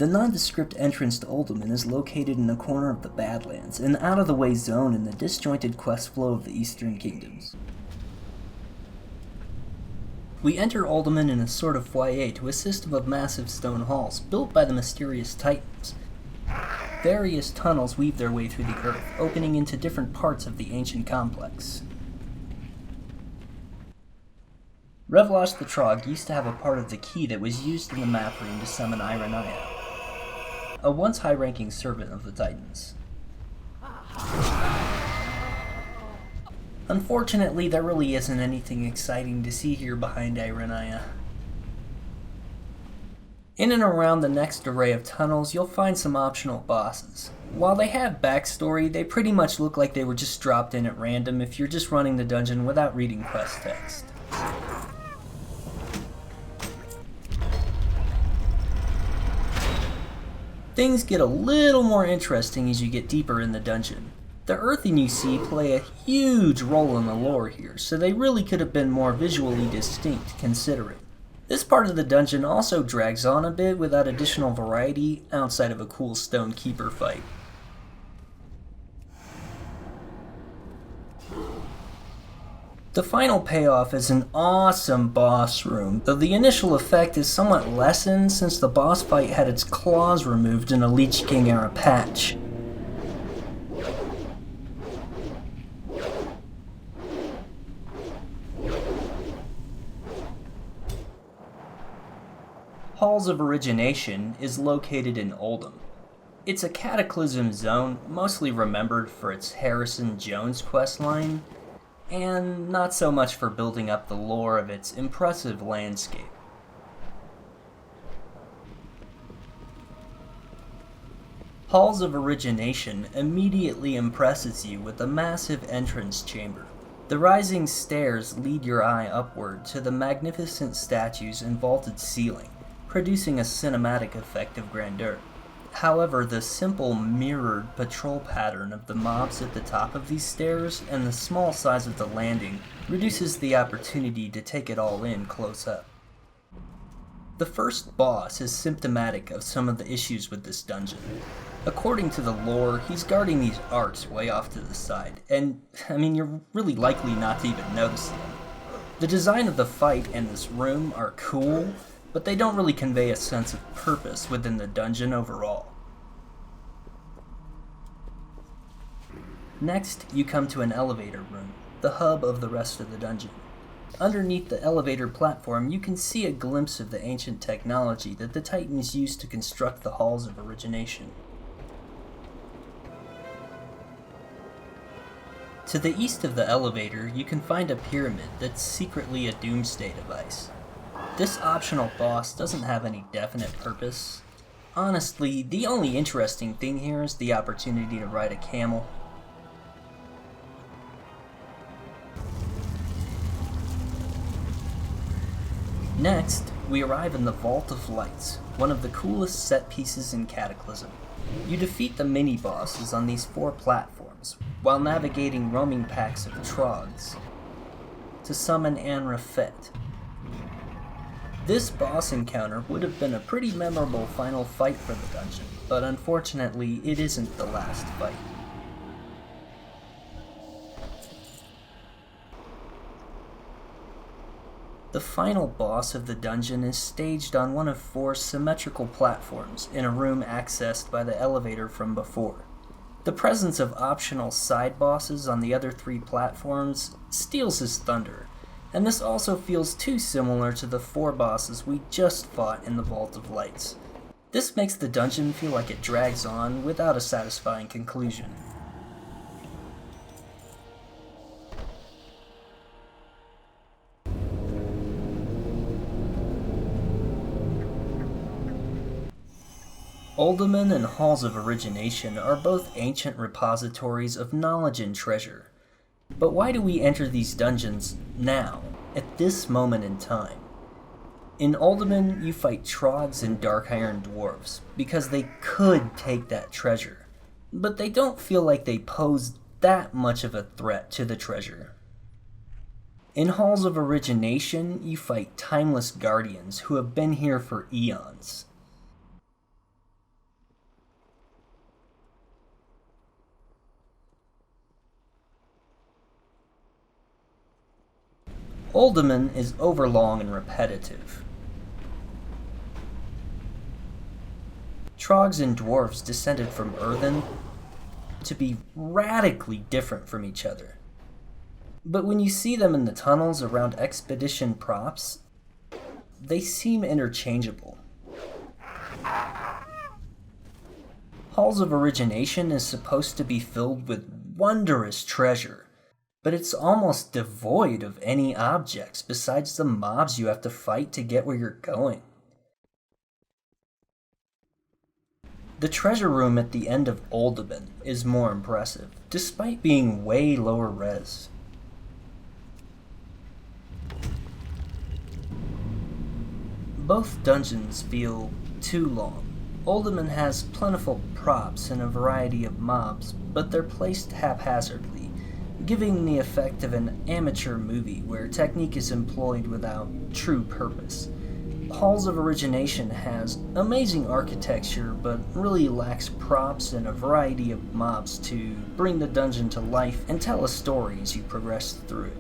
The nondescript entrance to Uldaman is located in a corner of the Badlands, an out-of-the-way zone in the disjointed quest flow of the Eastern Kingdoms. We enter Uldaman in a sort of foyer to a system of massive stone halls built by the mysterious Titans. Various tunnels weave their way through the earth, opening into different parts of the ancient complex. Revlosh the Trog used to have a part of the key that was used in the map room to summon Ironaya, a once high-ranking servant of the Titans. Unfortunately, there really isn't anything exciting to see here behind Ironaya. In and around the next array of tunnels, you'll find some optional bosses. While they have backstory, they pretty much look like they were just dropped in at random if you're just running the dungeon without reading quest text. Things get a little more interesting as you get deeper in the dungeon. The Earthen you see play a huge role in the lore here, so they really could have been more visually distinct considering. This part of the dungeon also drags on a bit without additional variety outside of a cool Stone Keeper fight. The final payoff is an awesome boss room, though the initial effect is somewhat lessened since the boss fight had its claws removed in a Lich King era patch. Halls of Origination is located in Uldum. It's a Cataclysm zone, mostly remembered for its Harrison Jones questline, and not so much for building up the lore of its impressive landscape. Halls of Origination immediately impresses you with a massive entrance chamber. The rising stairs lead your eye upward to the magnificent statues and vaulted ceiling, producing a cinematic effect of grandeur. However, the simple mirrored patrol pattern of the mobs at the top of these stairs and the small size of the landing reduces the opportunity to take it all in close up. The first boss is symptomatic of some of the issues with this dungeon. According to the lore, he's guarding these arcs way off to the side, and you're really likely not to even notice them. The design of the fight and this room are cool, but they don't really convey a sense of purpose within the dungeon overall. Next, you come to an elevator room, the hub of the rest of the dungeon. Underneath the elevator platform, you can see a glimpse of the ancient technology that the Titans used to construct the Halls of Origination. To the east of the elevator, you can find a pyramid that's secretly a doomsday device. This optional boss doesn't have any definite purpose. Honestly, the only interesting thing here is the opportunity to ride a camel. Next, we arrive in the Vault of Lights, one of the coolest set pieces in Cataclysm. You defeat the mini-bosses on these 4 platforms, while navigating roaming packs of trogs to summon Anrafet. This boss encounter would have been a pretty memorable final fight for the dungeon, but unfortunately it isn't the last fight. The final boss of the dungeon is staged on one of 4 symmetrical platforms in a room accessed by the elevator from before. The presence of optional side bosses on the other 3 platforms steals his thunder, and this also feels too similar to the 4 bosses we just fought in the Vault of Lights. This makes the dungeon feel like it drags on without a satisfying conclusion. Uldaman and Halls of Origination are both ancient repositories of knowledge and treasure. But why do we enter these dungeons now, at this moment in time? In Uldaman, you fight trogs and dark iron dwarves, because they could take that treasure, but they don't feel like they pose that much of a threat to the treasure. In Halls of Origination, you fight timeless guardians who have been here for eons. Uldaman is overlong and repetitive. Trogs and dwarves descended from earthen to be radically different from each other. But when you see them in the tunnels around expedition props, they seem interchangeable. Halls of Origination is supposed to be filled with wondrous treasure, but it's almost devoid of any objects besides the mobs you have to fight to get where you're going. The treasure room at the end of Uldaman is more impressive, despite being way lower res. Both dungeons feel too long. Uldaman has plentiful props and a variety of mobs, but they're placed haphazardly, giving the effect of an amateur movie where technique is employed without true purpose. Halls of Origination has amazing architecture, but really lacks props and a variety of mobs to bring the dungeon to life and tell a story as you progress through it.